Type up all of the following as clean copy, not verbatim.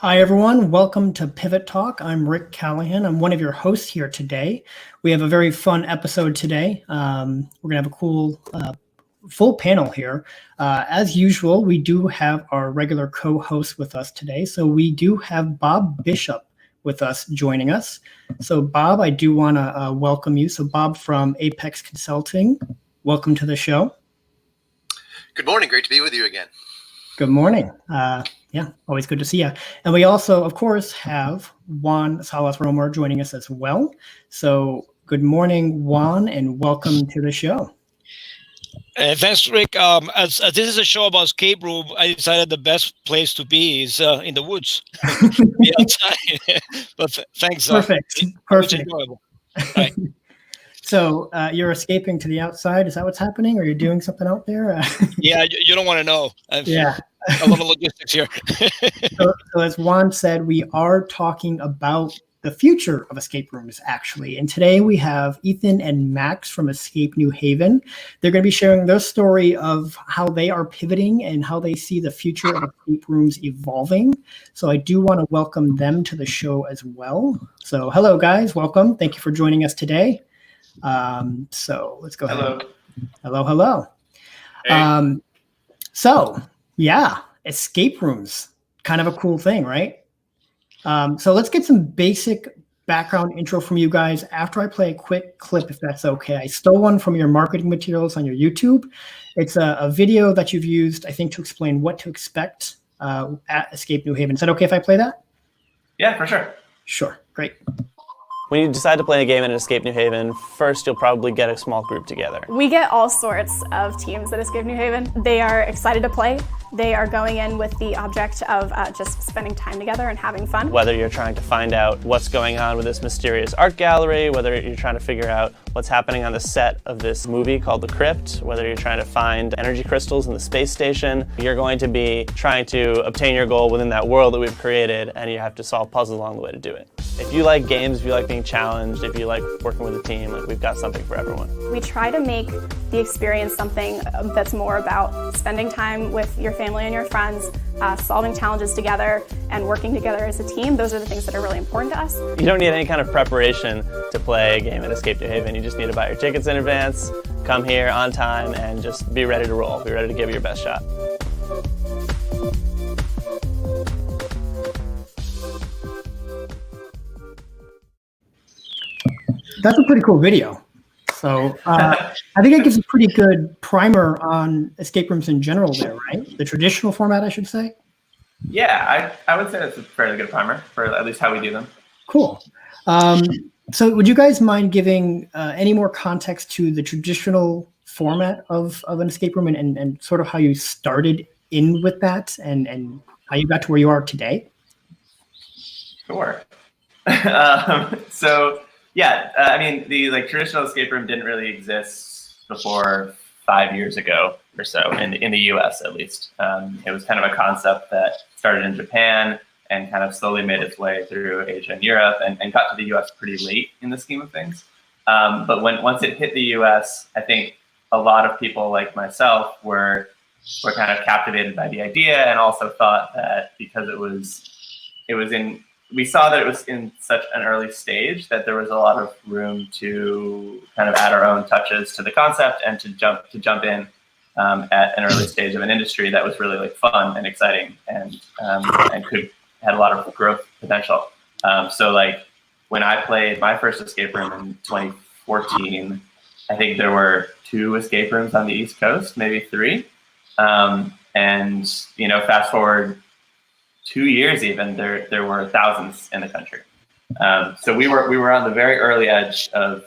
Hi, everyone. Welcome to Pivot Talk. I'm Rick Callahan. I'm one of your hosts here today. We have a very fun episode today. We're going to have a cool full panel here. As usual, we do have our regular co-host with us today. So we do have Bob Bishop with us joining us. So Bob, I do want to welcome you. So Bob from Apex Consulting, welcome to the show. Good morning. Great to be with you again. Good morning. Yeah, always good to see you. And we also, of course, have Juan Salas-Romer joining us as well. So good morning, Juan, and welcome to the show. Thanks, Rick. As this is a show about escape room, I decided the best place to be is in the woods. Be outside. But thanks. Perfect. Perfect. Enjoyable. Right. So you're escaping to the outside. Is that what's happening? Or you're doing something out there? Yeah, you don't want to know. Yeah. A lot of logistics here. So as Juan said, we are talking about the future of escape rooms, actually. And today we have Ethan and Max from Escape New Haven. They're going to be sharing their story of how they are pivoting and how they see the future of escape rooms evolving. So I do want to welcome them to the show as well. So hello, guys. Welcome. Thank you for joining us today. So let's go ahead. Hello. Hey. So yeah, escape rooms, kind of a cool thing, right? So let's get some basic background intro from you guys after I play a quick clip, if that's okay. I stole one from your marketing materials on your YouTube. It's a video that you've used, I think, to explain what to expect at Escape New Haven. Is that okay if I play that? Yeah, for sure. Sure, great. When you decide to play a game at Escape New Haven, first you'll probably get a small group together. We get all sorts of teams at Escape New Haven. They are excited to play. They are going in with the object of just spending time together and having fun. Whether you're trying to find out what's going on with this mysterious art gallery, whether you're trying to figure out what's happening on the set of this movie called The Crypt, whether you're trying to find energy crystals in the space station, you're going to be trying to obtain your goal within that world that we've created, and you have to solve puzzles along the way to do it. If you like games, if you like being challenged, if you like working with a team, like we've got something for everyone. We try to make the experience something that's more about spending time with your family and your friends, solving challenges together, and working together as a team. Those are the things that are really important to us. You don't need any kind of preparation to play a game at Escape New Haven. You just need to buy your tickets in advance, come here on time, and just be ready to roll. Be ready to give it your best shot. That's a pretty cool video. So I think it gives a pretty good primer on escape rooms in general there, right? The traditional format, I should say. Yeah, I would say that's a fairly good primer for at least how we do them. Cool. So would you guys mind giving any more context to the traditional format of an escape room and sort of how you started in with that and how you got to where you are today? Sure. So yeah, I mean, the traditional escape room didn't really exist before 5 years ago or so, in the US at least. It was kind of a concept that started in Japan and kind of slowly made its way through Asia and Europe and got to the US pretty late in the scheme of things. But once it hit the US, I think a lot of people like myself were kind of captivated by the idea and also thought that because we saw that it was in such an early stage that there was a lot of room to kind of add our own touches to the concept and to jump in at an early stage of an industry that was really fun and exciting and had a lot of growth potential. So when I played my first escape room in 2014, I think there were 2 escape rooms on the East Coast, maybe 3. And fast forward 2 years even, there were thousands in the country. So we were on the very early edge of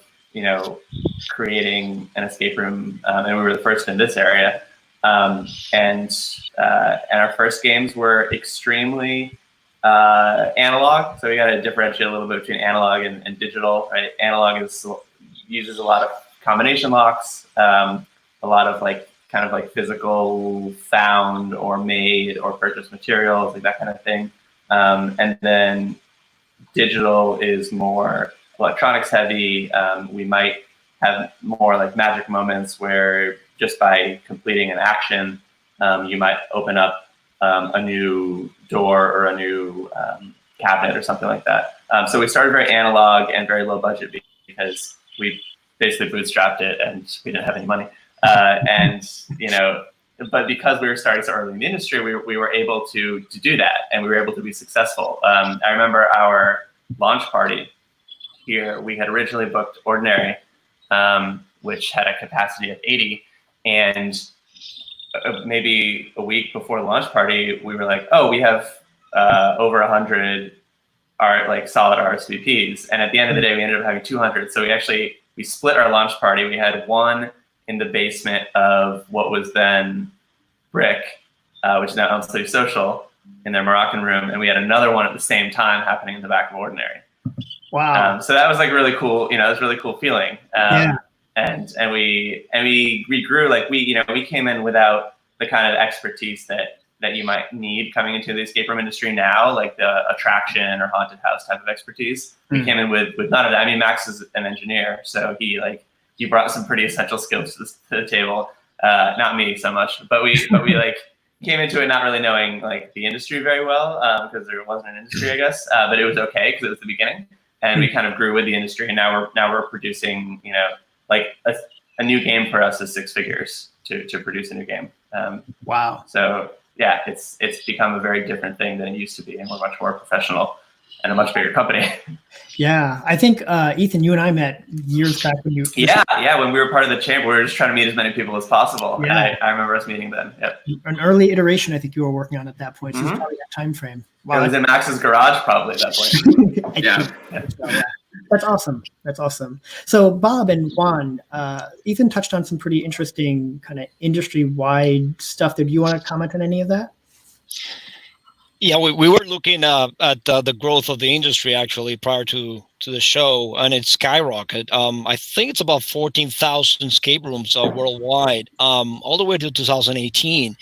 creating an escape room, and we were the first in this area. And our first games were extremely analog. So we got to differentiate a little bit between analog and digital. Right? Analog uses a lot of combination locks, a lot of kind of physical found or made or purchased materials, that kind of thing. And then digital is more electronics heavy. We might have more magic moments where just by completing an action, you might open up a new door or a new cabinet or something like that. So we started very analog and very low budget because we basically bootstrapped it and we didn't have any money. But because we were starting so early in the industry, we were able to do that, and we were able to be successful. I remember our launch party here. We had originally booked Ordinary, which had a capacity of 80, and maybe a week before the launch party, we were like, oh, we have over 100 solid RSVPs, and at the end of the day, we ended up having 200. So we split our launch party. We had one in the basement of what was then Brick, which is now Elmsley Social, in their Moroccan room, and we had another one at the same time happening in the back of Ordinary. Wow! So that was like really cool. It was a really cool feeling. Yeah. And we grew, like we came in without the kind of expertise that you might need coming into the escape room industry now, like the attraction or haunted house type of expertise. We came in with none of that. I mean, Max is an engineer, so he brought some pretty essential skills to the table. Not me so much, but we came into it not really knowing the industry very well, because there wasn't an industry, I guess. But it was okay because it was the beginning, and we kind of grew with the industry. And now we're producing, a new game for us is 6 figures to produce a new game. Wow. So yeah, it's become a very different thing than it used to be, and we're much more professional and a much bigger company. Yeah, I think Ethan, you and I met years back when you. Yeah, when we were part of the chamber, we were just trying to meet as many people as possible. Yeah. And I remember us meeting then. Yep. An early iteration, I think you were working on at that point. So it's probably that time frame. Wow. It was in Max's garage probably at that point. Yeah. That's awesome. That's awesome. So Bob and Juan, Ethan touched on some pretty interesting kind of industry-wide stuff. Do you want to comment on any of that? Yeah, we were looking at the growth of the industry actually prior to the show, and it skyrocketed. I think it's about 14,000 escape rooms worldwide, all the way to 2018.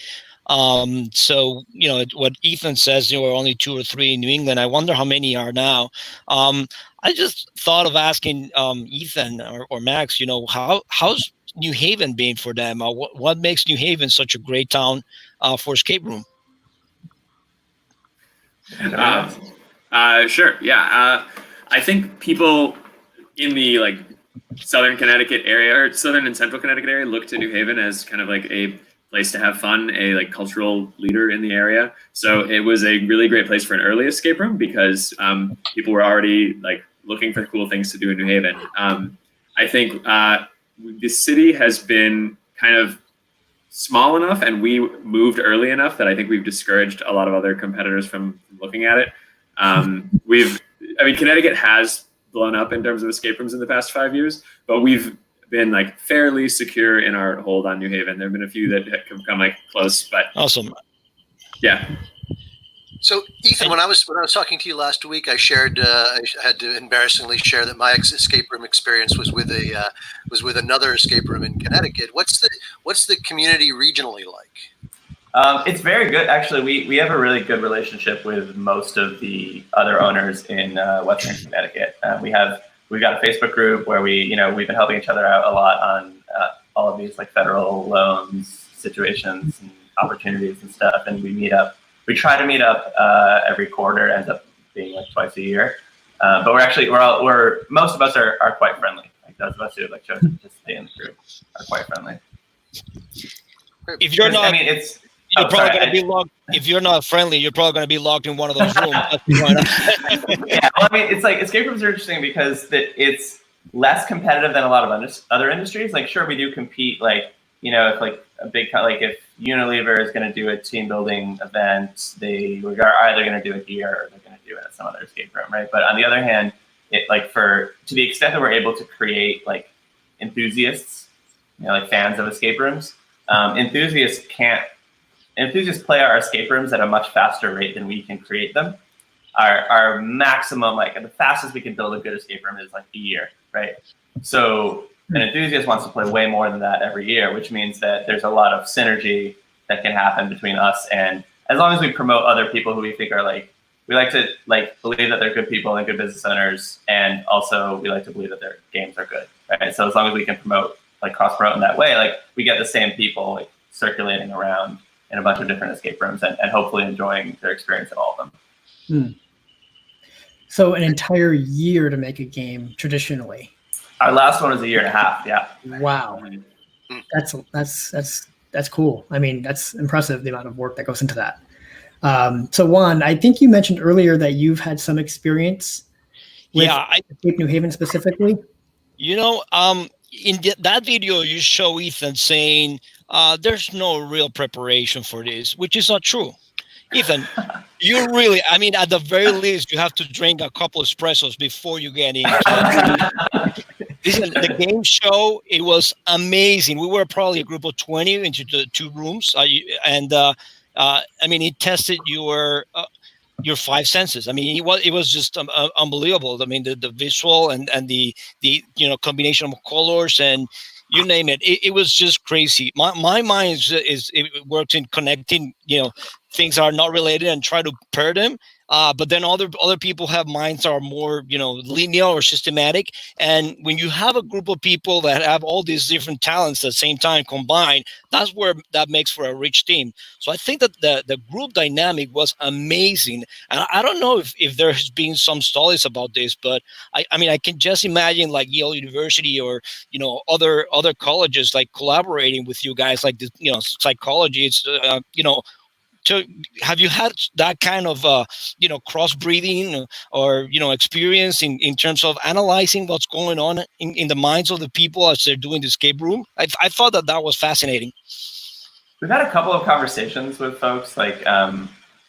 So, what Ethan says, there were only 2 or 3 in New England. I wonder how many are now. I just thought of asking Ethan or Max, how's New Haven been for them? What makes New Haven such a great town for escape room? Sure. Yeah. I think people in the Southern Connecticut area or Southern and Central Connecticut area look to New Haven as kind of a place to have fun, a cultural leader in the area. So it was a really great place for an early escape room because people were already looking for cool things to do in New Haven. I think the city has been kind of small enough, and we moved early enough that I think we've discouraged a lot of other competitors from looking at it. Connecticut has blown up in terms of escape rooms in the past 5 years, but we've been fairly secure in our hold on New Haven. There have been a few that have come close, but awesome. Yeah. So Ethan, when I was talking to you last week, I shared I had to embarrassingly share that my escape room experience was with another escape room in Connecticut. What's the community regionally like? It's very good, actually. We have a really good relationship with most of the other owners in Western Connecticut. We've got a Facebook group where we've been helping each other out a lot on all of these federal loans situations and opportunities and stuff, and we meet up. We try to meet up every quarter. Ends up being twice a year, but we're most of us are quite friendly. Those of us who chose to participate in the group are quite friendly. If you're not, you're probably going to be locked. If you're not friendly, you're probably going to be locked in one of those rooms. Yeah, well, it's escape rooms are interesting because it's less competitive than a lot of other industries. Sure, we do compete. If Unilever is going to do a team building event, they are either going to do it here or they're going to do it at some other escape room, right? But on the other hand, to the extent that we're able to create enthusiasts, fans of escape rooms, enthusiasts play our escape rooms at a much faster rate than we can create them. Our maximum, the fastest we can build a good escape room is a year, right? So an enthusiast wants to play way more than that every year, which means that there's a lot of synergy that can happen between us. And as long as we promote other people who we think are we like to believe that they're good people and good business owners, and also we like to believe that their games are good, right? So as long as we can promote cross promote in that way, we get the same people circulating around in a bunch of different escape rooms and hopefully enjoying their experience at all of them. So an entire year to make a game traditionally. Our last one was a year and a half. Yeah. Wow. That's cool. I mean, that's impressive, the amount of work that goes into that. So Juan, I think you mentioned earlier that you've had some experience with Escape New Haven specifically. In that video, you show Ethan saying there's no real preparation for this, which is not true. Ethan, you really, I mean, at the very least, you have to drink a couple of espressos before you get into it. Listen, the game show, it was amazing. We were probably a group of 20 into the 2 rooms. I mean, it tested your 5 senses. I mean, it was just unbelievable. I mean, the visual and the combination of colors and you name it. It was just crazy. My mind it works in connecting, things are not related and try to pair them. But then other people have minds that are more, linear or systematic. And when you have a group of people that have all these different talents at the same time combined, that's where that makes for a rich team. So I think that the group dynamic was amazing. And I don't know if there has been some studies about this, but I mean, I can just imagine like Yale University or, other colleges like collaborating with you guys, like, psychology. It's, So have you had that kind of, cross-breeding or, experience in terms of analyzing what's going on in the minds of the people as they're doing the escape room? I thought that was fascinating. We've had a couple of conversations with folks, like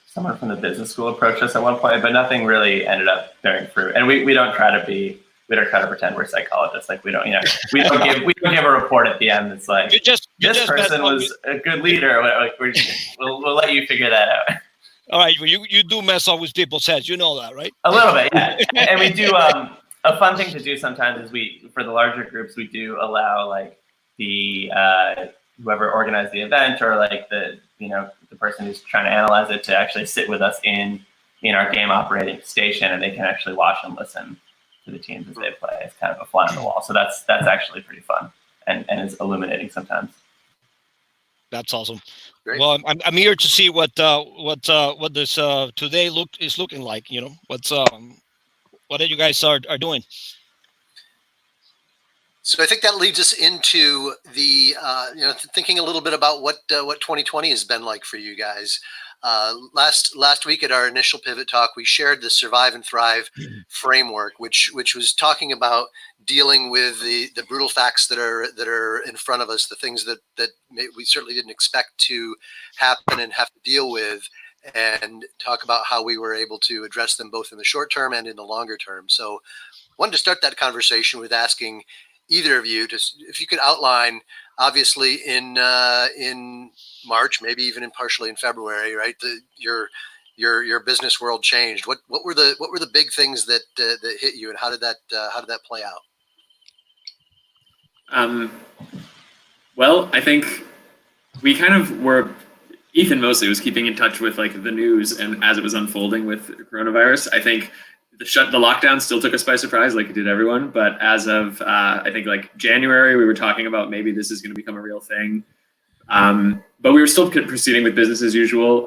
someone from the business school approached us at one point, but nothing really ended up bearing fruit. And we don't try to pretend we're psychologists. Like we don't give a report at the end that's like, this person was a good leader. Like we'll let you figure that out. All right, well, you do mess up with people's heads. You know that, right? A little bit, yeah. And we do a fun thing to do sometimes is for the larger groups, we do allow like the whoever organized the event or like the person who's trying to analyze it to actually sit with us in our game operating station, and they can actually watch and listen to the teams as they play. It's kind of a fly on the wall. So that's actually pretty fun and is illuminating sometimes. That's awesome. Great. Well, I'm here to see what this today is looking like. What you guys are doing. So I think that leads us into the thinking a little bit about what 2020 has been like for you guys. Last week at our initial pivot talk, we shared the Survive and Thrive framework, which was talking about dealing with the brutal facts that are in front of us, the things that we certainly didn't expect to happen and have to deal with, and talk about how we were able to address them both in the short term and in the longer term. So I wanted to start that conversation with asking either of you if you could outline, obviously in March, maybe even partially in February, right? Your business world changed. What were the big things that hit you, and how did that play out? Well, I think we kind of were. Ethan mostly was keeping in touch with like the news and as it was unfolding with coronavirus. I think the lockdown still took us by surprise, like it did everyone. But as of I think like January, we were talking about maybe this is going to become a real thing. But we were still proceeding with business as usual.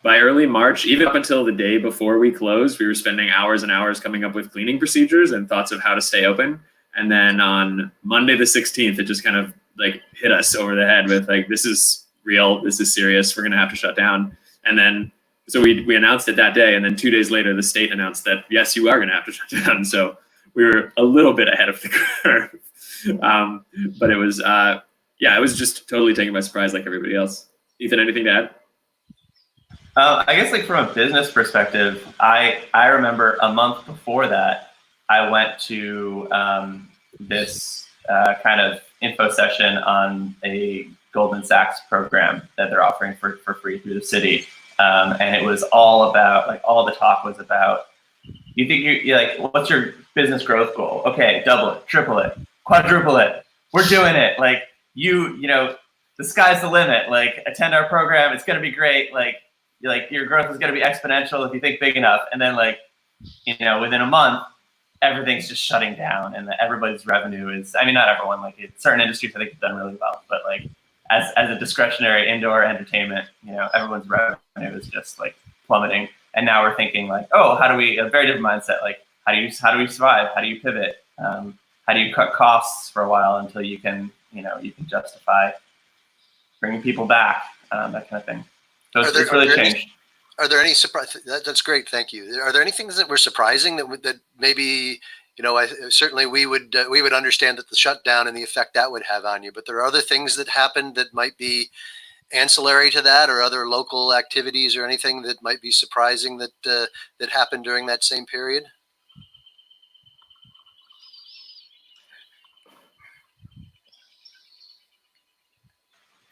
By early March, even up until the day before we closed, we were spending hours and hours coming up with cleaning procedures and thoughts of how to stay open. And then on Monday the 16th, it just kind of like hit us over the head with like, this is real, this is serious, we're going to have to shut down. And then so we announced it that day, and then 2 days later, the state announced that, yes, you are going to have to shut down. So we were a little bit ahead of the curve. But it was, it was just totally taken by surprise like everybody else. Ethan, anything to add? I guess like from a business perspective, I remember a month before that, I went to this kind of info session on a Goldman Sachs program that they're offering for free through the city. And it was all about, like, all the talk was about, you think you're like, what's your business growth goal? Okay, double it, triple it, quadruple it. We're doing it. Like, you know, the sky's the limit. Like, attend our program. It's going to be great. Like your growth is going to be exponential if you think big enough. And then, like, you know, within a month, everything's just shutting down, and everybody's revenue is, I mean, not everyone, like certain industries I think have done really well, but like as a discretionary indoor entertainment, everyone's revenue is just like plummeting. And now we're thinking like, oh, how do we, a very different mindset, like how do we survive? How do you pivot? How do you cut costs for a while until you can justify bringing people back, that kind of thing. So it's really changed. Are there any surprise? That's great, thank you. Are there any things that were surprising that maybe certainly we would understand that the shutdown and the effect that would have on you, but there are other things that happened that might be ancillary to that, or other local activities or anything that might be surprising that happened during that same period?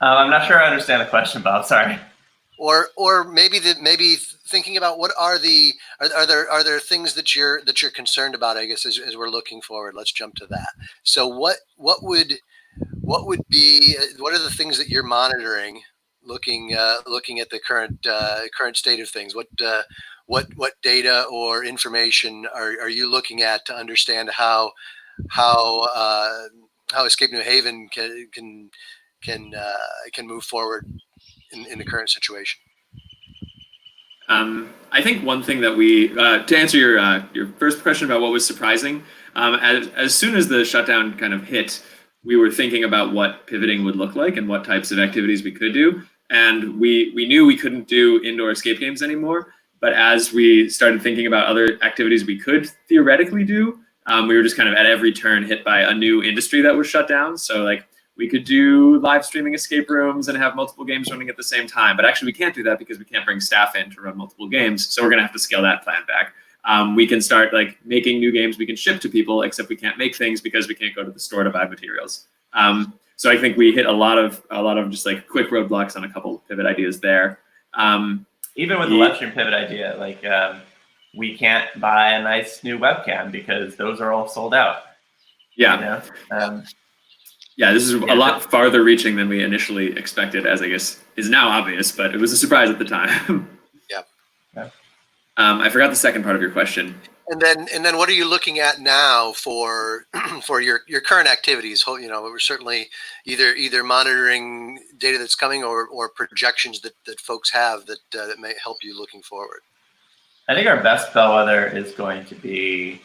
I'm not sure I understand the question, Bob. Sorry. Or maybe thinking about what are there things that you're concerned about, I guess, as we're looking forward. Let's jump to that. So what are the things that you're monitoring, looking at the current state of things? What data or information are you looking at to understand how Escape New Haven can move forward in the current situation? I think one thing that we, to answer your first question about what was surprising, as soon as the shutdown kind of hit, we were thinking about what pivoting would look like and what types of activities we could do. And we knew we couldn't do indoor escape games anymore. But as we started thinking about other activities we could theoretically do, we were just kind of at every turn hit by a new industry that was shut down. So like, we could do live streaming escape rooms and have multiple games running at the same time. But actually, we can't do that because we can't bring staff in to run multiple games. So we're going to have to scale that plan back. We can start like making new games we can ship to people, except we can't make things because we can't go to the store to buy materials. So I think we hit a lot of just like quick roadblocks on a couple of pivot ideas there. Even with the live stream pivot idea, like we can't buy a nice new webcam because those are all sold out. Yeah. Yeah, this is a lot farther reaching than we initially expected, as I guess is now obvious, but it was a surprise at the time. Yeah. I forgot the second part of your question. And then what are you looking at now for your current activities? We're certainly either monitoring data that's coming or projections that folks have that may help you looking forward. I think our best bellwether is going to be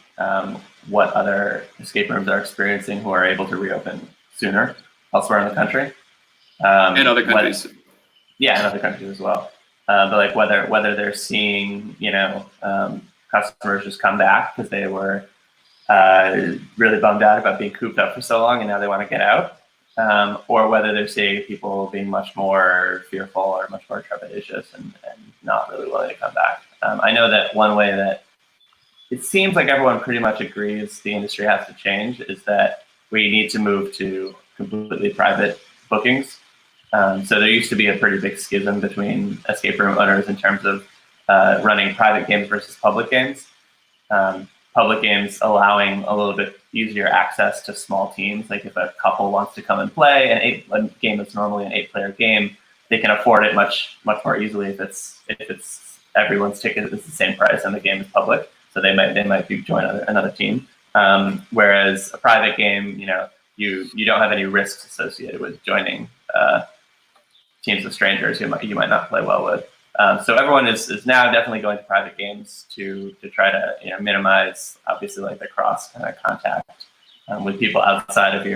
what other escape rooms are experiencing who are able to reopen sooner elsewhere in the country. And other countries. And other countries as well. But like whether they're seeing, customers just come back because they were really bummed out about being cooped up for so long and now they want to get out, or whether they're seeing people being much more fearful or much more trepidatious and not really willing to come back. I know that one way that it seems like everyone pretty much agrees the industry has to change is that we need to move to completely private bookings. So there used to be a pretty big schism between escape room owners in terms of running private games versus public games. Public games allowing a little bit easier access to small teams. Like if a couple wants to come and play a game that's normally an 8-player game, they can afford it much more easily if it's everyone's ticket is the same price and the game is public. So they might join another team. Whereas a private game, you don't have any risks associated with joining teams of strangers you might not play well with. So everyone is now definitely going to private games to try to minimize obviously like the cross kind of contact with people outside of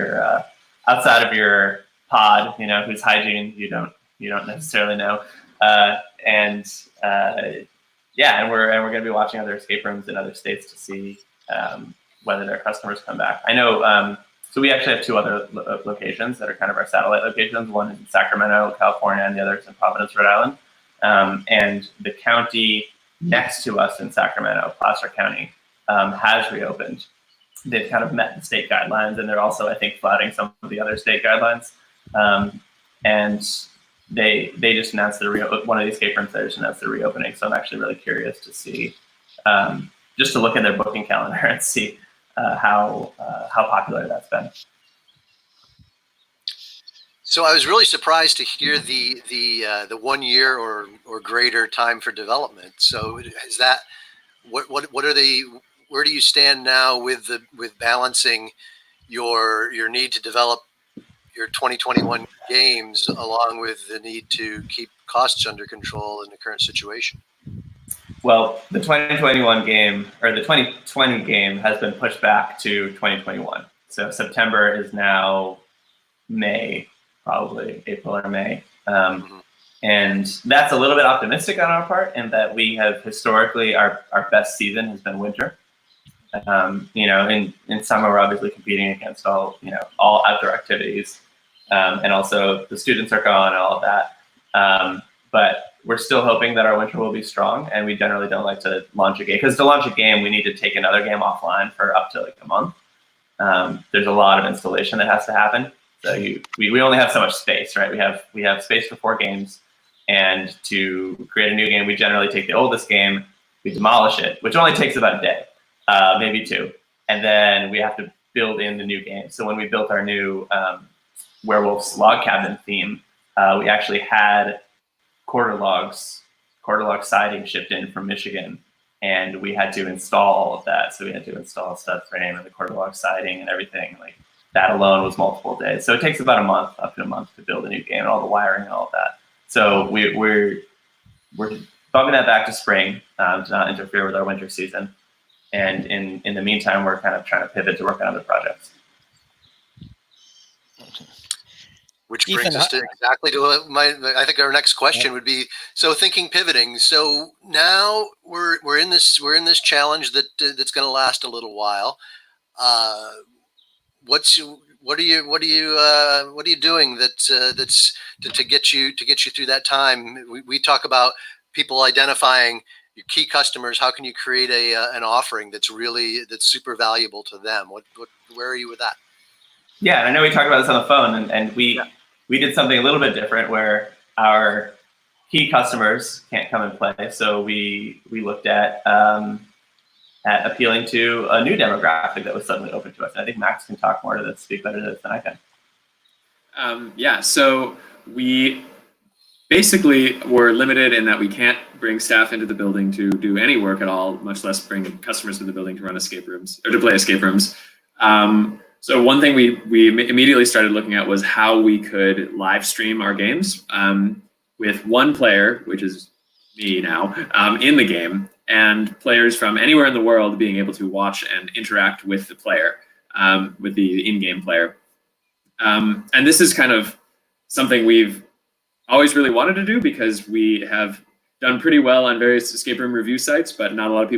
your pod, whose hygiene you don't necessarily know. And we're going to be watching other escape rooms in other states to see whether their customers come back. I know. So we actually have two other locations that are kind of our satellite locations. One is in Sacramento, California, and the other is in Providence, Rhode Island. And the county next to us in Sacramento, Placer County, has reopened. They've kind of met the state guidelines, and they're also, I think, flouting some of the other state guidelines. And they just announced one of the escape rooms there just announced the reopening. So I'm actually really curious to see, just to look at their booking calendar and see how popular that's been. So I was really surprised to hear the 1 year or greater time for development. So is that what are where do you stand now with balancing your need to develop your 2021 games, along with the need to keep costs under control in the current situation? Well, the 2021 game, or the 2020 game, has been pushed back to 2021. So September is now May, probably April or May. And that's a little bit optimistic on our part, in that we have historically, our best season has been winter. In summer, we're obviously competing against all outdoor activities. And also the students are gone and all of that. But we're still hoping that our winter will be strong, and we generally don't like to launch a game, because to launch a game, we need to take another game offline for up to like a month. There's a lot of installation that has to happen. So we only have so much space, right? We have space for 4 games, and to create a new game, we generally take the oldest game, we demolish it, which only takes about a day, maybe 2, and then we have to build in the new game. So when we built our new Werewolves log cabin theme, we actually had quarter log siding shipped in from Michigan, and we had to install all of that. So we had to install a stud frame and the quarter log siding and everything. Like, that alone was multiple days. So it takes about up to a month to build a new game, and all the wiring and all of that. So we're bumping that back to spring to not interfere with our winter season. And in the meantime, we're kind of trying to pivot to work on other projects. Which brings us to exactly to I think our next question would be, so thinking pivoting. So now we're in this challenge that's going to last a little while. What are you doing that's to get you through that time? We talk about people identifying your key customers. How can you create an offering that's super valuable to them? Where are you with that? Yeah, and I know we talked about this on the phone, and we did something a little bit different where our key customers can't come and play. So we looked at appealing to a new demographic that was suddenly open to us. And I think Max can talk more to this, speak better to this than I can. So we basically were limited in that we can't bring staff into the building to do any work at all, much less bring customers to the building to run escape rooms or to play escape rooms. So one thing we immediately started looking at was how we could live stream our games with one player, which is me now, in the game, and players from anywhere in the world being able to watch and interact with the player, with the in-game player. And this is kind of something we've always really wanted to do, because we have done pretty well on various escape room review sites, but not a lot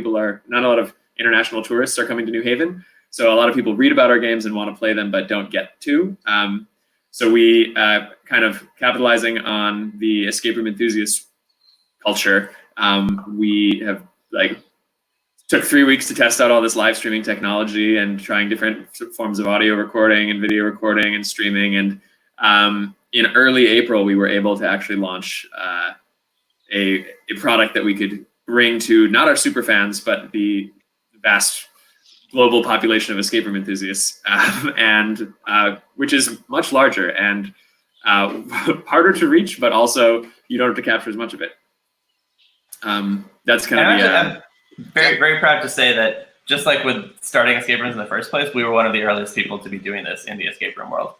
of international tourists are coming to New Haven. So a lot of people read about our games and want to play them, but don't get to. So we kind of capitalizing on the escape room enthusiast culture. We have took 3 weeks to test out all this live streaming technology and trying different forms of audio recording and video recording and streaming. And in early April, we were able to actually launch a product that we could bring to not our super fans, but the vast global population of escape room enthusiasts, and which is much larger and harder to reach, but also you don't have to capture as much of it. That's kind of I'm very, very proud to say that, just like with starting escape rooms in the first place, we were one of the earliest people to be doing this in the escape room world.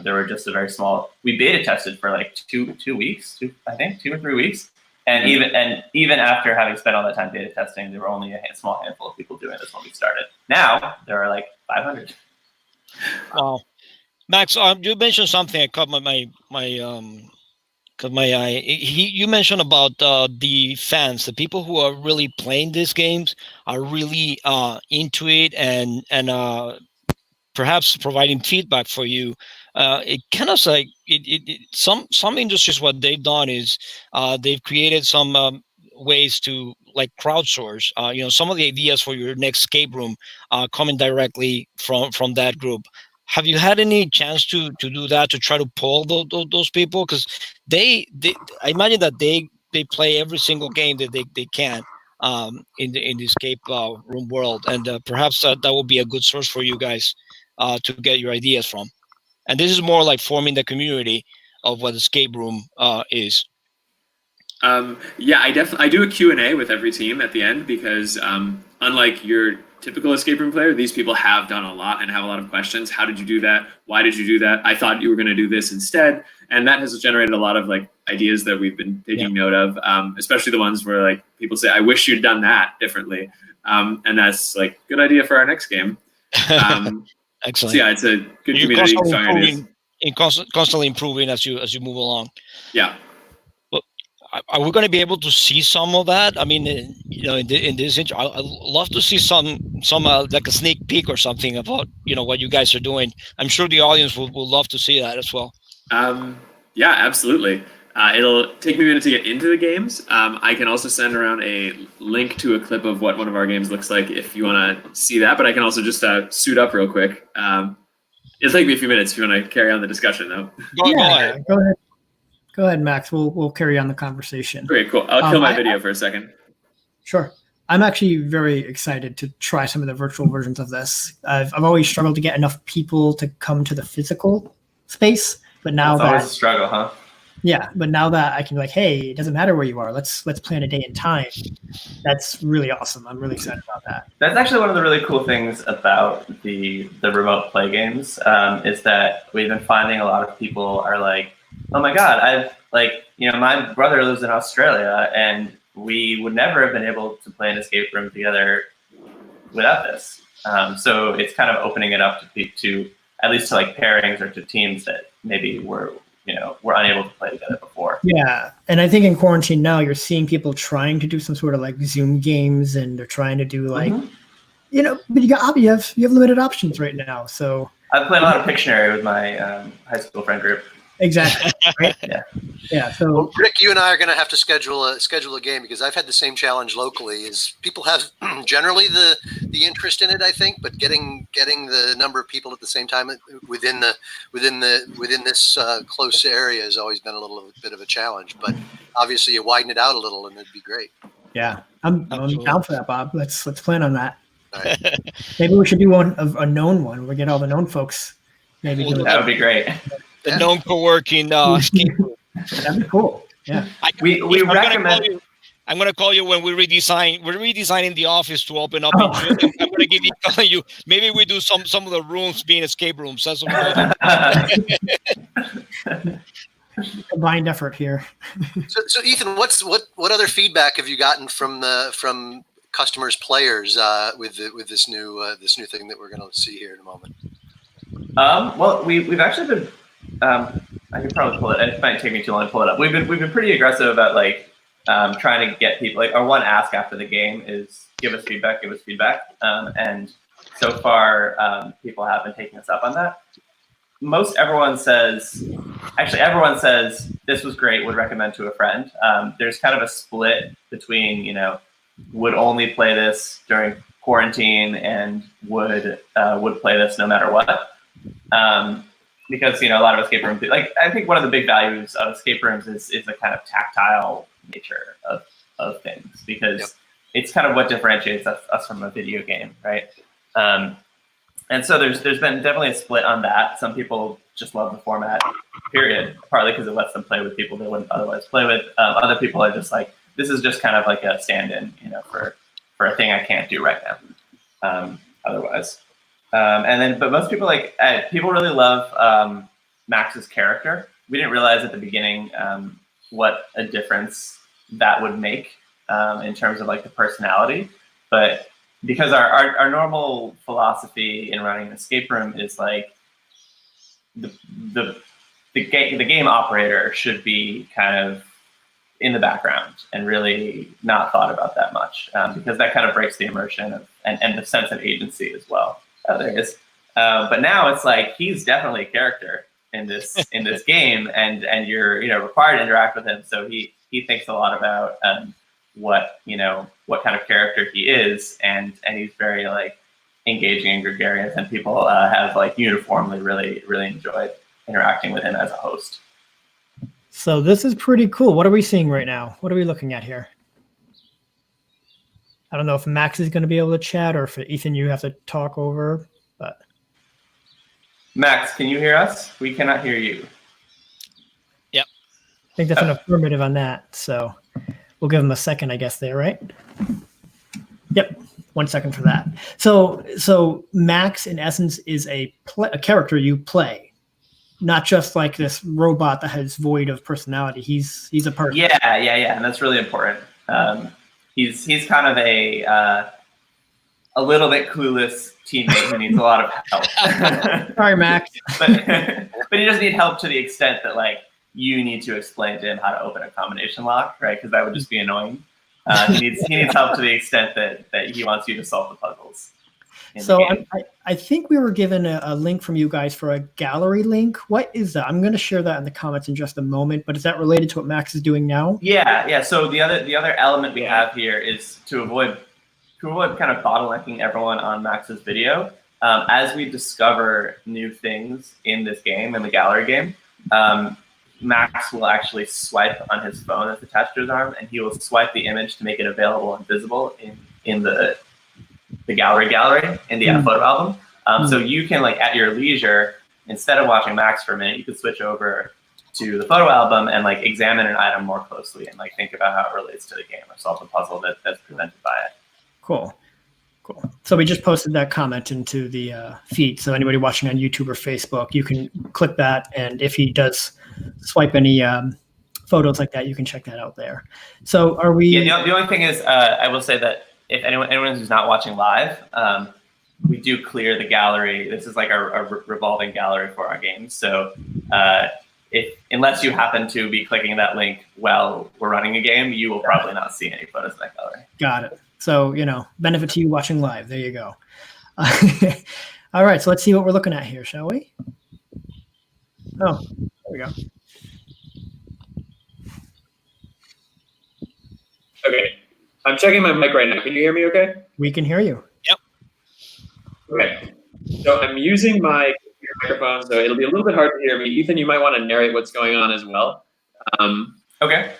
There were just a very small. We beta tested for like two or 3 weeks, and even after having spent all that time beta testing, there were only a small handful of people doing this when we started. Now there are like 500. Wow, Max, you mentioned something that caught my eye. You mentioned about the fans, the people who are really playing these games are really into it and perhaps providing feedback for you. It kind of like some industries, what they've done is they've created some ways to like crowdsource. Some of the ideas for your next escape room coming directly from that group. Have you had any chance to do that, to try to pull those people? Because I imagine that they play every single game that they can in the escape room world, and perhaps that will be a good source for you guys to get your ideas from. And this is more like forming the community of what escape room is. I do a Q&A with every team at the end, because unlike your typical escape room player, these people have done a lot and have a lot of questions. How did you do that? Why did you do that? I thought you were going to do this instead. And that has generated a lot of like ideas that we've been taking note of, especially the ones where like people say, I wish you'd done that differently. And that's like good idea for our next game. Excellent. So yeah, it's a good community. Constantly improving as you move along. Yeah. Well, are we going to be able to see some of that? I mean, in this intro, I'd love to see some like a sneak peek or something about what you guys are doing. I'm sure the audience will love to see that as well. Yeah, absolutely. It'll take me a minute to get into the games. I can also send around a link to a clip of what one of our games looks like if you want to see that. But I can also just suit up real quick. It'll take me a few minutes if you want to carry on the discussion, though. Go ahead. Go ahead, Max. We'll carry on the conversation. Great, cool. I'll kill my video for a second. Sure. I'm actually very excited to try some of the virtual versions of this. I've always struggled to get enough people to come to the physical space, but now It's always a struggle, huh? Yeah, but now that I can be like, hey, it doesn't matter where you are. Let's plan a day and time. That's really awesome. I'm really excited about that. That's actually one of the really cool things about the remote play games is that we've been finding a lot of people are like, oh my God, my brother lives in Australia and we would never have been able to play an escape room together without this. So it's kind of opening it up to at least to like pairings or to teams that maybe were unable to play together before. Yeah, and I think in quarantine now, you're seeing people trying to do some sort of like Zoom games, and they're trying to do like, but you have limited options right now. So I've played a lot of Pictionary with my high school friend group. Exactly. Right? Yeah. So, well, Rick, you and I are going to have to schedule a game because I've had the same challenge locally. Is people have generally the interest in it, I think, but getting the number of people at the same time within this close area has always been a little bit of a challenge. But obviously, you widen it out a little, and it'd be great. Yeah, I'm down for that, Bob. Let's plan on that. All right. Maybe we should do a known one. We get all the known folks. Maybe that would be great. The known co-working escape room. That'd be cool. Yeah. We recommend. I'm going to call you when we redesign. We're redesigning the office to open up. I'm going to call you. Maybe we do some of the rooms being escape rooms. That's what Combined effort here. So Ethan, what other feedback have you gotten from customers, players with this new thing that we're going to see here in a moment? Well, we've actually been. I could probably pull it. It might take me too long to pull it up. We've been pretty aggressive about trying to get people. Like our one ask after the game is give us feedback, and so far people have been taking us up on that. Everyone says this was great. Would recommend to a friend. There's kind of a split between would only play this during quarantine and would play this no matter what. Because a lot of escape rooms, I think one of the big values of escape rooms is the kind of tactile nature of things, because it's kind of what differentiates us from a video game, right? And so there's been definitely a split on that. Some people just love the format, period, partly because it lets them play with people they wouldn't otherwise play with. Other people are just like, this is just kind of like a stand-in, for a thing I can't do right now, otherwise. But most people people really love Max's character. We didn't realize at the beginning what a difference that would make in terms of the personality. But because our normal philosophy in running an escape room is the game operator should be kind of in the background and really not thought about that much, because that kind of breaks the immersion and the sense of agency as well. There is, but now it's he's definitely a character in this game, and you're required to interact with him. So he thinks a lot about what kind of character he is, and he's very engaging and gregarious, and people have uniformly really enjoyed interacting with him as a host. So this is pretty cool. What are we seeing right now? What are we looking at here? I don't know if Max is going to be able to chat, or if Ethan, you have to talk over, but. Max, can you hear us? We cannot hear you. Yep. I think that's an affirmative on that. So we'll give him a second, I guess, there, right? Yep. 1 second for that. So Max, in essence, is a character you play, not just like this robot that has void of personality. He's a person. Yeah, and that's really important. He's kind of a little bit clueless teammate who needs a lot of help. Sorry, Max. but he doesn't need help to the extent that like you need to explain to him how to open a combination lock, right? Because that would just be annoying. He needs help to the extent that he wants you to solve the puzzles. So I think we were given a link from you guys for a gallery link. What is that? I'm going to share that in the comments in just a moment. But is that related to what Max is doing now? Yeah. So the other element we have here is to avoid kind of bottlenecking everyone on Max's video. As we discover new things in this game, in the gallery game, Max will actually swipe on his phone that's attached to his arm, and he will swipe the image to make it available and visible in the gallery in the photo album. So you can, like, at your leisure, instead of watching Max for a minute, you could switch over to the photo album and like examine an item more closely and like think about how it relates to the game or solve the puzzle that's presented by it. Cool. So we just posted that comment into the feed. So anybody watching on YouTube or Facebook, you can click that. And if he does swipe any photos like that, you can check that out there. So are we? Yeah, the only thing is, I will say that if anyone who's not watching live, we do clear the gallery. This is like a revolving gallery for our games. So unless you happen to be clicking that link while we're running a game, you will probably not see any photos of that gallery. Got it. So, benefit to you watching live. There you go. All right. So let's see what we're looking at here, shall we? Oh, there we go. Okay. I'm checking my mic right now. Can you hear me okay? We can hear you. Yep. Okay. So I'm using my computer microphone, so it'll be a little bit hard to hear me. Ethan, you might want to narrate what's going on as well. Okay.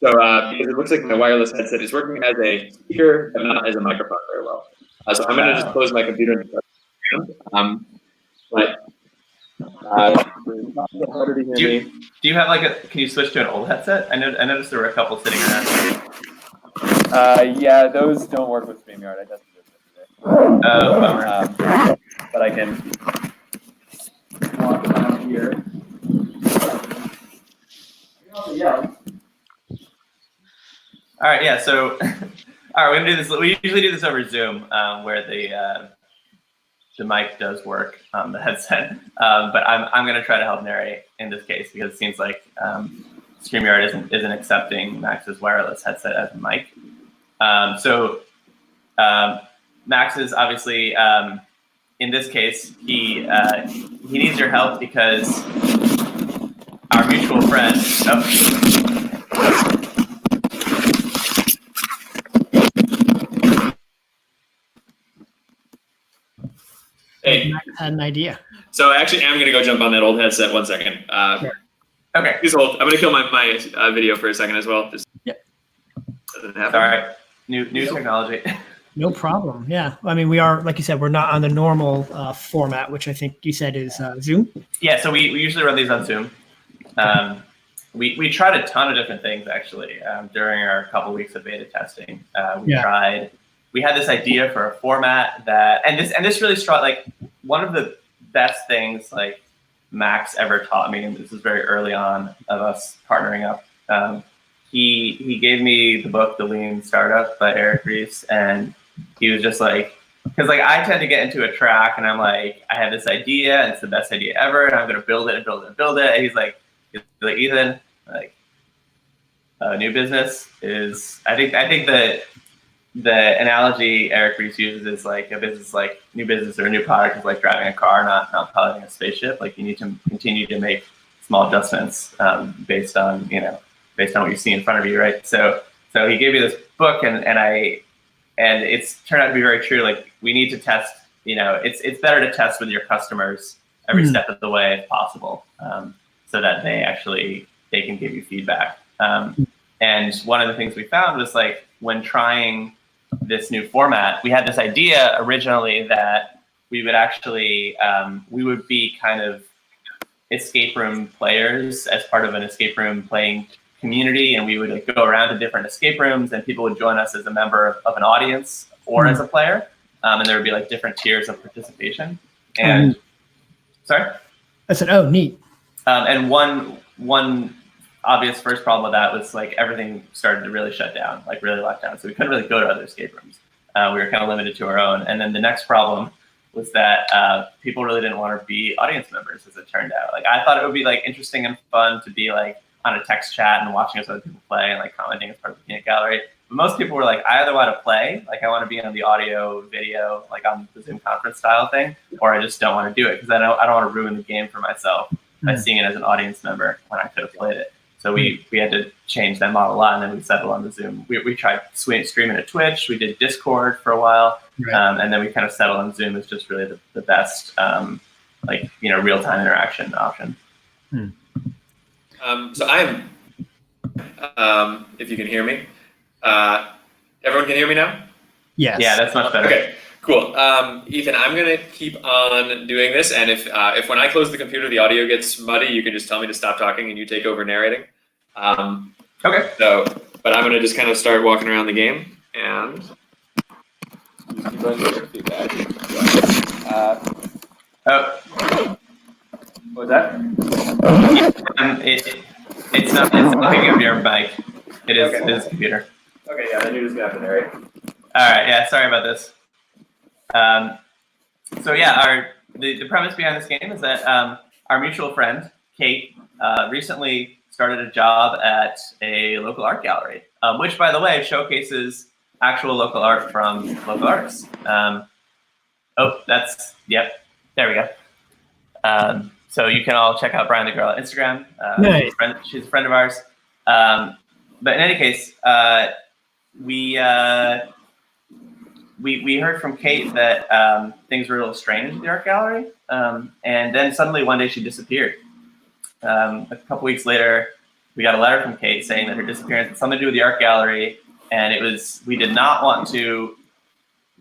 So because it looks like my wireless headset is working as a speaker, but not as a microphone very well. So I'm going to just close my computer. Do you have can you switch to an old headset? I noticed there were a couple sitting around. Yeah, those don't work with StreamYard. I tested those yesterday. Bummer. But I can walk around here. Yeah. All right, yeah. So, all right, we're gonna do this. We usually do this over Zoom, where the mic does work on the headset. But I'm gonna try to help narrate in this case because it seems like StreamYard isn't accepting Max's wireless headset as a mic. So Max is obviously in this case he needs your help because our mutual friend. Hey. Max had an idea. So actually, I'm going to go jump on that old headset 1 second. Sure. Okay. Please hold. I'm going to kill my video for a second as well. Just doesn't happen. All right. New technology. No problem. Yeah. I mean, we are, like you said, we're not on the normal format, which I think you said is Zoom. Yeah. So we usually run these on Zoom. We tried a ton of different things actually during our couple weeks of beta testing. We had this idea for a format and this really struck like one of the best things like Max ever taught me, and this is very early on of us partnering up. He gave me the book The Lean Startup by Eric Ries, and he was just like, because like I tend to get into a track and I'm like, I have this idea and it's the best idea ever and I'm gonna build it and build it and build it. And he's like Ethan, like new business is I think that the analogy Eric Ries uses is like a business, like new business or a new product is like driving a car, not piloting a spaceship. Like you need to continue to make small adjustments based on what you see in front of you, right? So he gave me this book, and it's turned out to be very true. Like we need to test. It's better to test with your customers every step of the way if possible, so that they can give you feedback. And one of the things we found was like when trying this new format, we had this idea originally that we would actually we would be kind of escape room players as part of an escape room playing community, and we would like go around to different escape rooms, and people would join us as a member of an audience or as a player, and there would be like different tiers of participation. And sorry, I said, oh, neat. And one obvious first problem with that was like everything started to really shut down, like really locked down, so we couldn't really go to other escape rooms. We were kind of limited to our own. And then the next problem was that people really didn't want to be audience members, as it turned out. Like I thought it would be like interesting and fun to be like on a text chat and watching as other people play and like commenting as part of the peanut gallery. But most people were like, I either want to play, like I want to be on the audio, video, like on the Zoom conference style thing, or I just don't want to do it because I don't want to ruin the game for myself by seeing it as an audience member when I could have played it. So we had to change that model a lot, and then we settled on the Zoom. We tried streaming to Twitch. We did Discord for a while, and then we kind of settled on Zoom as just really the best, real-time interaction option. So I'm, if you can hear me, everyone can hear me now? Yes. Yeah, that's much better. Okay, cool. Ethan, I'm gonna keep on doing this, and if when I close the computer the audio gets muddy, you can just tell me to stop talking and you take over narrating. Okay. So, but I'm gonna just kind of start walking around the game and keep going with feedback. What was that? It's not picking up your mic. It is Okay. it is computer. Okay, yeah, then you're just gonna have to narrate. All right. Yeah. Sorry about this. So yeah, the premise behind this game is that our mutual friend Kate recently started a job at a local art gallery, which, by the way, showcases actual local art from local artists. There we go. So you can all check out Brian the Girl on Instagram. Nice. She's a friend of ours. But in any case, we heard from Kate that things were a little strange at the art gallery, and then suddenly one day she disappeared. A couple weeks later, we got a letter from Kate saying that her disappearance had something to do with the art gallery, and we did not want to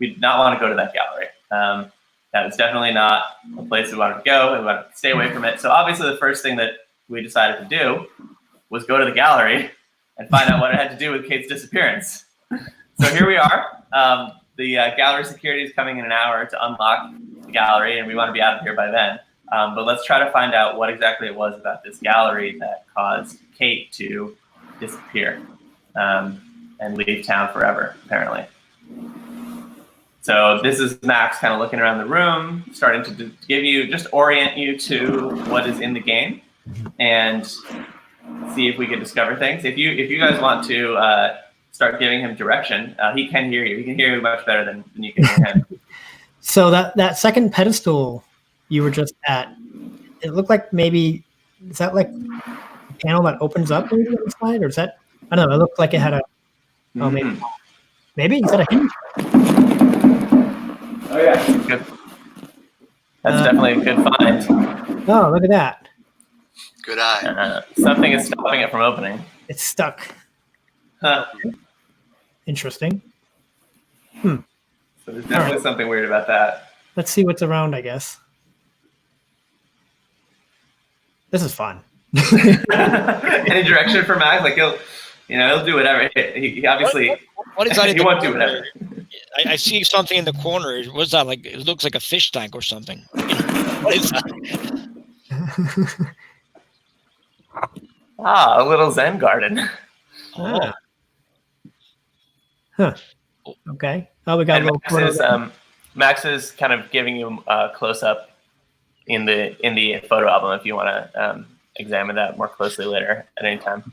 go to that gallery. That was definitely not a place we wanted to go. We wanted to stay away from it. So obviously, the first thing that we decided to do was go to the gallery and find out what it had to do with Kate's disappearance. So here we are. The gallery security is coming in an hour to unlock the gallery, and we want to be out of here by then. But let's try to find out what exactly it was about this gallery that caused Kate to disappear and leave town forever, apparently. So this is Max kind of looking around the room, starting to orient you to what is in the game, and see if we can discover things. If you guys want to start giving him direction, he can hear you. He can hear you much better than you can hear him. So that second pedestal you were just at, it looked like maybe, is that like a panel that opens up maybe on the side, or is that, I don't know, it looked like it had maybe is that a hinge? Oh yeah, good. That's definitely a good find. Oh, look at that. Good eye. Something is stopping it from opening. It's stuck. Huh. Interesting. So there's definitely something weird about that. Let's see what's around, I guess. This is fun. Any direction for Max? Like he'll do whatever. He obviously What is that? he won't do whatever. I see something in the corner. What's that? Like it looks like a fish tank or something. What is that? A little Zen garden. Ah. Huh. Okay. Oh, we got a little Max is kind of giving you a close up in the photo album if you want to examine that more closely later at any time.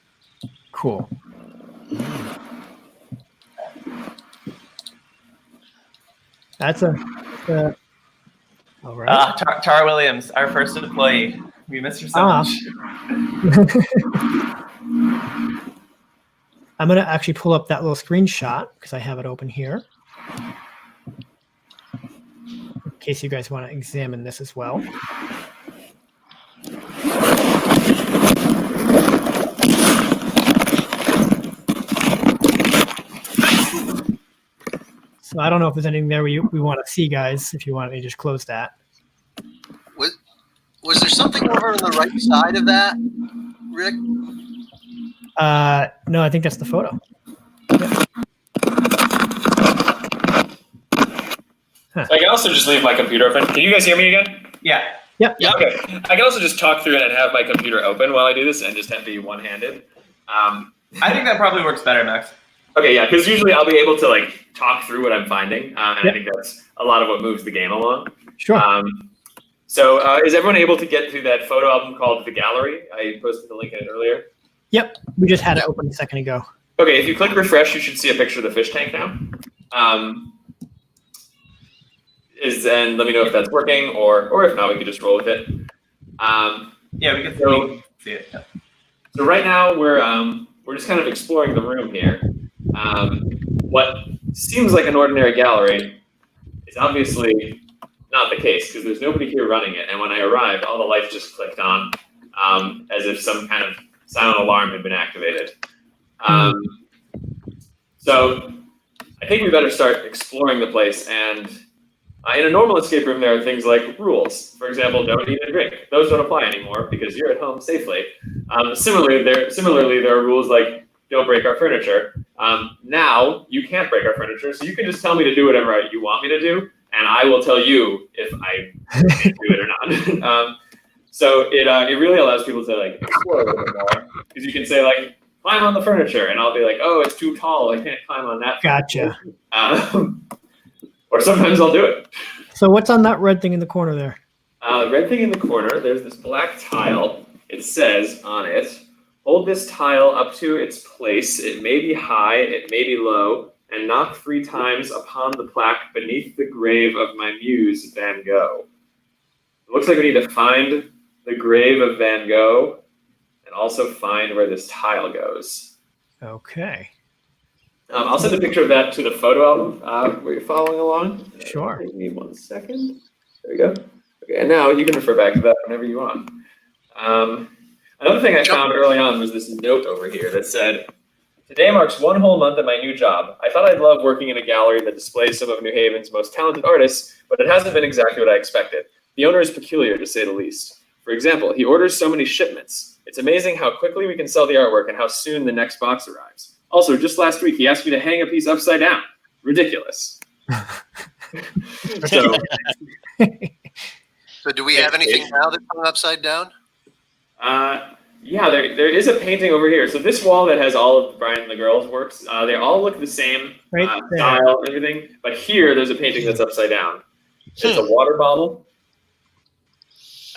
Cool. That's all right. Tara Williams, our first employee. We miss her so much. I'm going to actually pull up that little screenshot because I have it open here, in case you guys want to examine this as well. So I don't know if there's anything there we want to see, guys. If you want me to just close that. Was there something over on the right side of that, Rick? No, I think that's the photo. So I can also just leave my computer open. Can you guys hear me again? Yeah. Yep. Yeah. Okay. I can also just talk through it and have my computer open while I do this and just have to be one-handed. I think that probably works better, Max. Okay, yeah, because usually I'll be able to like talk through what I'm finding, and I think that's a lot of what moves the game along. Sure. So is everyone able to get to that photo album called The Gallery? I posted the link in it earlier. Yep. We just had it open a second ago. Okay, if you click refresh, you should see a picture of the fish tank now. And let me know if that's working, or if not, we can just roll with it. Yeah, we can see it. Yeah. So right now we're just kind of exploring the room here. What seems like an ordinary gallery is obviously not the case because there's nobody here running it. And when I arrived, all the lights just clicked on as if some kind of silent alarm had been activated. So I think we better start exploring the place. And in a normal escape room, there are things like rules. For example, don't eat and drink. Those don't apply anymore because you're at home safely. Similarly, there are rules like don't break our furniture. Now you can't break our furniture, so you can just tell me to do whatever you want me to do, and I will tell you if I can do it or not. So it really allows people to like explore a little bit more because you can say like climb on the furniture, and I'll be like, oh, it's too tall, I can't climb on that. Gotcha. Or sometimes I'll do it. So what's on that red thing in the corner there? The red thing in the corner, there's this black tile. It says on it, hold this tile up to its place. It may be high, it may be low, and knock 3 times upon the plaque beneath the grave of my muse, Van Gogh. It looks like we need to find the grave of Van Gogh and also find where this tile goes. Okay. I'll send a picture of that to the photo album where you're following along. Sure. Give me 1 second. There we go. Okay, and now you can refer back to that whenever you want. Another thing I found early on was this note over here that said, today marks 1 whole month at my new job. I thought I'd love working in a gallery that displays some of New Haven's most talented artists, but it hasn't been exactly what I expected. The owner is peculiar, to say the least. For example, he orders so many shipments. It's amazing how quickly we can sell the artwork and how soon the next box arrives. Also, just last week, he asked me to hang a piece upside down. Ridiculous. So do we have anything now that's hung upside down? Yeah, there is a painting over here. So this wall that has all of Brian and the girls' works, they all look the same style and everything. But here, there's a painting that's upside down. It's a water bottle.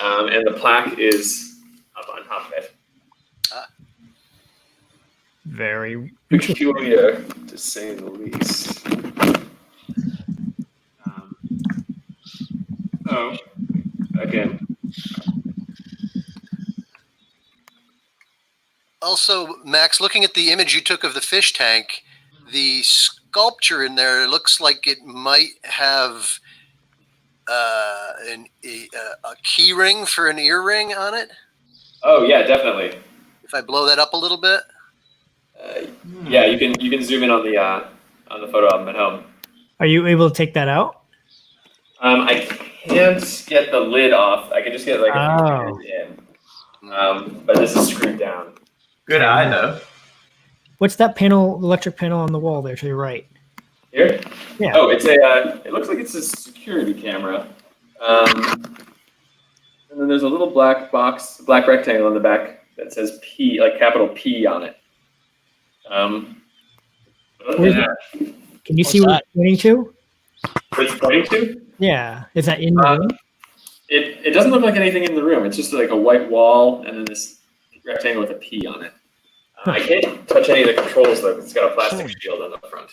And the plaque is up on top of it. Very peculiar, to say the least. Again. Also, Max, looking at the image you took of the fish tank, the sculpture in there looks like it might have a key ring for an earring on it. Oh yeah, definitely. If I blow that up a little bit. Yeah, you can zoom in on the photo album at home. Are you able to take that out? I can't get the lid off. I can just get like a few fingers in. But this is screwed down. Good eye though. What's that panel, electric panel on the wall there to your right? Here? Yeah. Oh, it's a. It looks like it's a security camera. And then there's a little black box, black rectangle on the back that says P, like capital P on it. Can you see what it's pointing to? What it's pointing to? Yeah. Is that in the room? It doesn't look like anything in the room. It's just like a white wall and then this rectangle with a P on it. I can't touch any of the controls though because it's got a plastic shield on the front.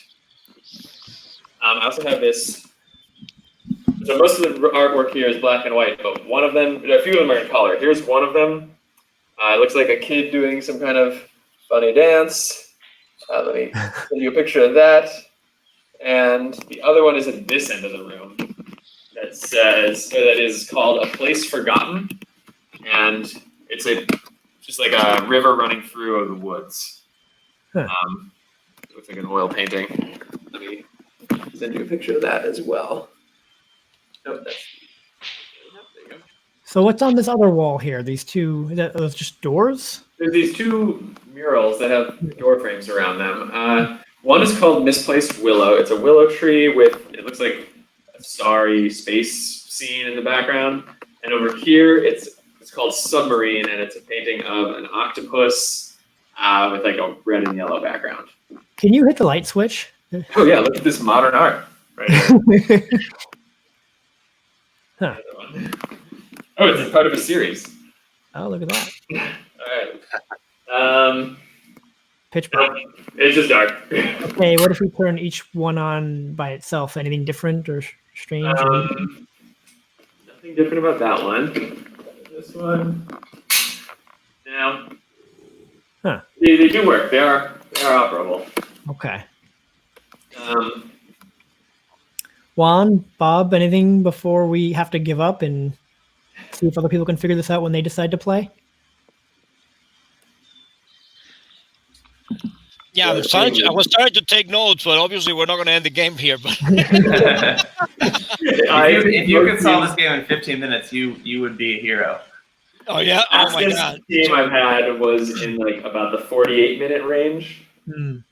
I also have this. So most of the artwork here is black and white, but one of them, a few of them are in color. Here's one of them. It looks like a kid doing some kind of funny dance. Let me send you a picture of that. And the other one is at this end of the room that says, or that is called A Place Forgotten. And it's just like a river running through the woods. It looks like an oil painting. Let me send you a picture of that as well. Nope, there you go. So what's on this other wall here? These two, are those just doors? there's these two murals that have door frames around them. One is called Misplaced Willow. It's a willow tree with, it looks like a starry space scene in the background. And over here, it's called Submarine, and it's a painting of an octopus with like a red and yellow background. Can you hit the light switch? Oh yeah, look at this modern art right here. Huh. Oh, it's part of a series. Oh, look at that. All right. Pitch black. It's just dark. Okay, what if we turn each one on by itself? Anything different or strange? Nothing different about that one. This one. Now, they do work. They are operable. Okay. Um, Juan, Bob, anything before we have to give up and see if other people can figure this out when they decide to play? Yeah, I was trying to take notes, but obviously we're not going to end the game here. But if you could solve this game in 15 minutes, you would be a hero. Oh yeah! Oh my God! Game I've had was in like about the 48-minute range. So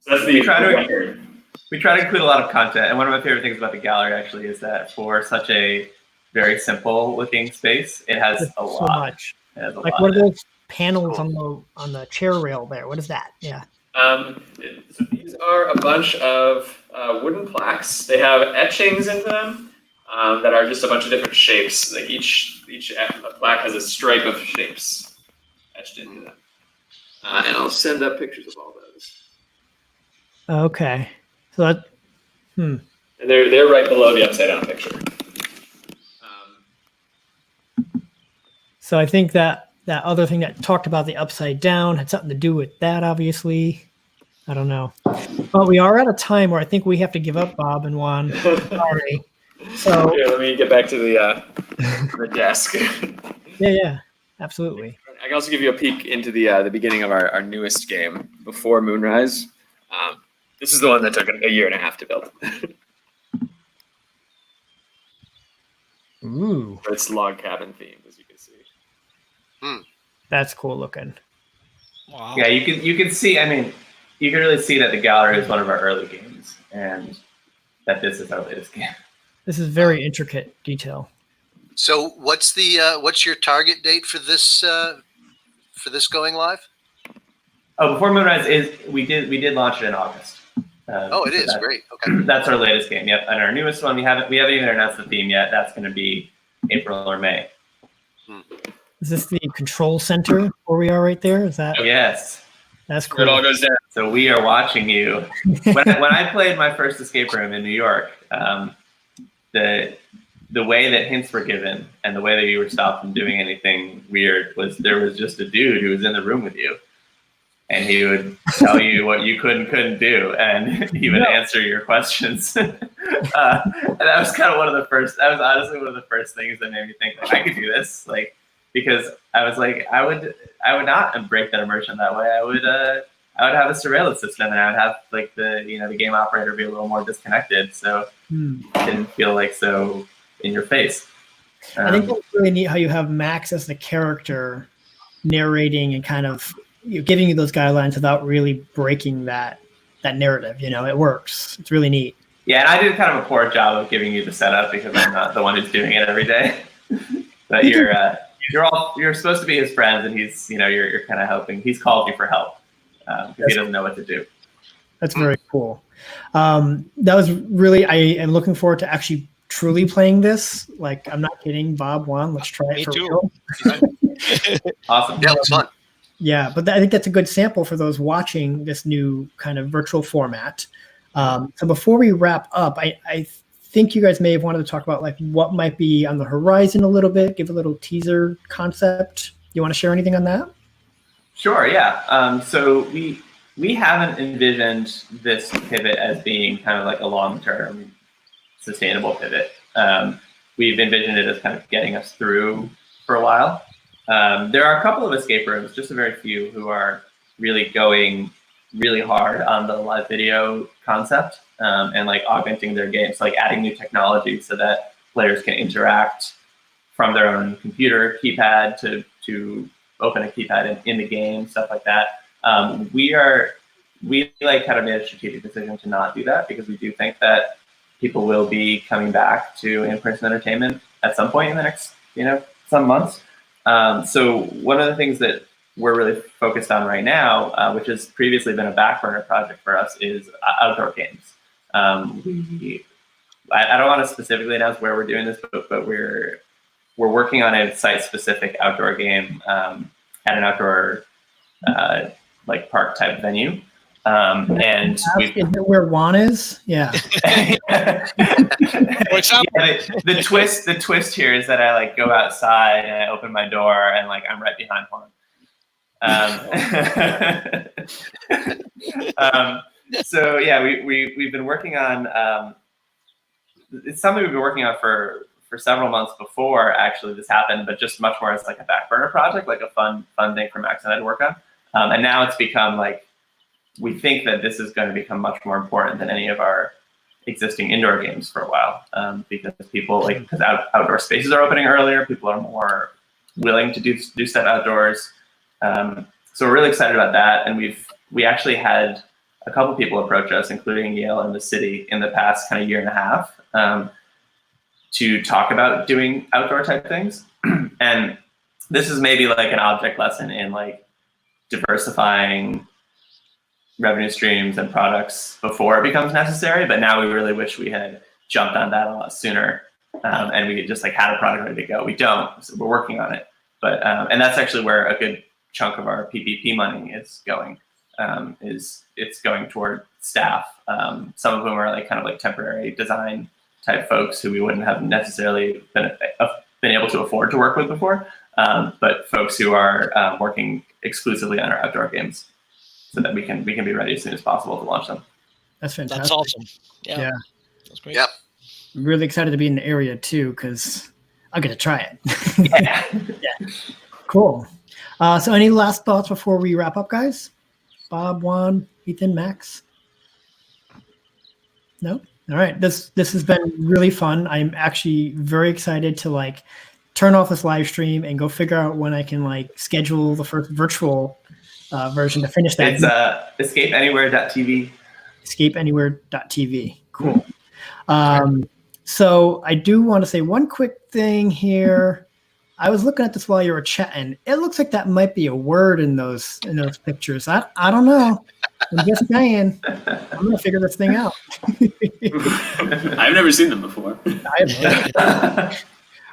that's the record. We try to include a lot of content, and one of my favorite things about the gallery actually is that for such a very simple looking space, it has a lot. So much. It has a like lot. what are those panels on the chair rail there? What is that? Yeah. So these are a bunch of wooden plaques. They have etchings into them that are just a bunch of different shapes. Like each plaque has a stripe of shapes etched into them. And I'll send up pictures of all those. Okay. So that. And they're right below the upside down picture. So I think that other thing that talked about the upside down had something to do with that, obviously. I don't know. But we are at a time where I think we have to give up, Bob and Juan. Sorry. So here, let me get back to the desk. Yeah, absolutely. I can also give you a peek into the beginning of our newest game, Before Moonrise. This is the one that took a year and a half to build. Ooh. It's log cabin themed, as you can see. That's cool looking. Wow. Yeah, you can see. I mean, you can really see that the gallery is one of our early games, and that this is our latest game. This is very intricate detail. So what's your target date for this going live? Oh, Before Moonrise we did launch it in August. It is great. Okay, that's our latest game. Yep, and our newest one we haven't even announced the theme yet. That's going to be April or May. Is this the control center where we are right there? Is that? Yes. That's cool. It all goes down. So we are watching you. When I played my first escape room in New York, the way that hints were given and the way that you were stopped from doing anything weird was there was just a dude who was in the room with you, and he would tell you what you could and couldn't do, and he would answer your questions. And that was kind of one of the first. That was honestly one of the first things that made me think like, I could do this, like. Because I was like, I would not break that immersion that way. I would have a surveillance system, and I would have like the game operator be a little more disconnected, so it didn't feel like so in your face. I think it's really neat how you have Max as the character narrating and kind of giving you those guidelines without really breaking that narrative. It works. It's really neat. Yeah, and I did kind of a poor job of giving you the setup because I'm not the one who's doing it every day. But you're supposed to be his friends, and he's you're kind of helping. He's called you for help because he doesn't know what to do. That's very cool. That was really. I am looking forward to actually truly playing this. Like, I'm not kidding, Bob. Juan, let's try it for real. Awesome. Yeah, it was fun. Yeah, but I think that's a good sample for those watching this new kind of virtual format. So before we wrap up, I think you guys may have wanted to talk about like what might be on the horizon a little bit, give a little teaser concept. You want to share anything on that? Sure, yeah. So we haven't envisioned this pivot as being kind of like a long-term sustainable pivot. We've envisioned it as kind of getting us through for a while. There are a couple of escape rooms, just a very few, who are really going really hard on the live video concept. And like augmenting their games, like adding new technology so that players can interact from their own computer keypad to open a keypad in the game, stuff like that. We like kind of made a strategic decision to not do that because we do think that people will be coming back to in-person entertainment at some point in the next, some months. So one of the things that we're really focused on right now, which has previously been a back burner project for us, is outdoor games. I don't want to specifically announce where we're doing this, but we're working on a site-specific outdoor game at an outdoor like park type venue. And where Juan is, yeah. The twist here is that I like go outside and I open my door and like I'm right behind Juan. So yeah, we've been working on. It's something we've been working on for several months before actually this happened, but just much more as like a back burner project, like a fun thing for Max and I to work on. And now it's become like, we think that this is going to become much more important than any of our existing indoor games for a while, because because outdoor spaces are opening earlier, people are more willing to do stuff outdoors. So we're really excited about that, and we actually had a couple people approach us, including Yale and the city, in the past kind of year and a half, to talk about doing outdoor type things. And this is maybe like an object lesson in like diversifying revenue streams and products before it becomes necessary, but now we really wish we had jumped on that a lot sooner, and we just like had a product ready to go. We don't, so we're working on it. But and that's actually where a good chunk of our PPP money is going. It's going toward staff. Some of whom are like kind of like temporary design type folks who we wouldn't have necessarily been able to afford to work with before, but folks who are working exclusively on our outdoor games, so that we can be ready as soon as possible to launch them. That's fantastic. That's awesome. Yeah. That's great. Yep. I'm really excited to be in the area too, because I'm gonna try it. Yeah. Yeah. Cool. So any last thoughts before we wrap up, guys? Bob, Juan, Ethan, Max? No? All right. This has been really fun. I'm actually very excited to like turn off this live stream and go figure out when I can like schedule the first virtual version to finish that. It's escapeanywhere.tv. Escapeanywhere.tv. Cool. So I do want to say one quick thing here. I was looking at this while you were chatting. It looks like that might be a word in those pictures. I don't know. I'm just saying. I'm gonna figure this thing out. I've never seen them before.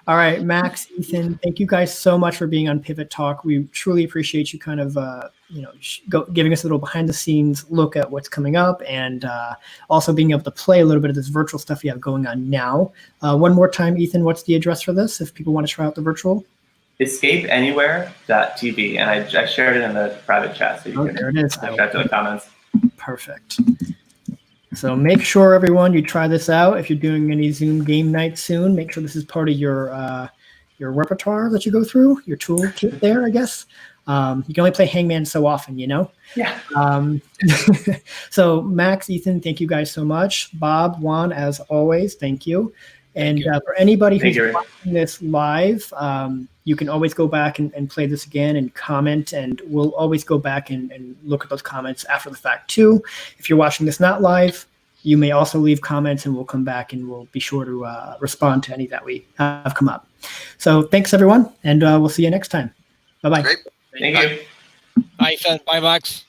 All right, Max, Ethan, thank you guys so much for being on Pivot Talk. We truly appreciate you kind of giving us a little behind the scenes look at what's coming up, and also being able to play a little bit of this virtual stuff you have going on now. One more time, Ethan, what's the address for this if people want to try out the virtual? Escapeanywhere.tv, and I shared it in the private chat, so you can there it is. check out the comments. Perfect. So make sure, everyone, you try this out. If you're doing any Zoom game night soon, make sure this is part of your repertoire that you go through, your toolkit there, I guess. You can only play Hangman so often, Yeah. So Max, Ethan, thank you guys so much. Bob, Juan, as always, thank you. And for anybody who's watching this live, you can always go back and play this again and comment, and we'll always go back and look at those comments after the fact too. If you're watching this not live, you may also leave comments, and we'll come back and we'll be sure to respond to any that we have come up. So thanks, everyone, and we'll see you next time. Bye-bye. Great. Thank you. Bye, Ethan. Bye, Max.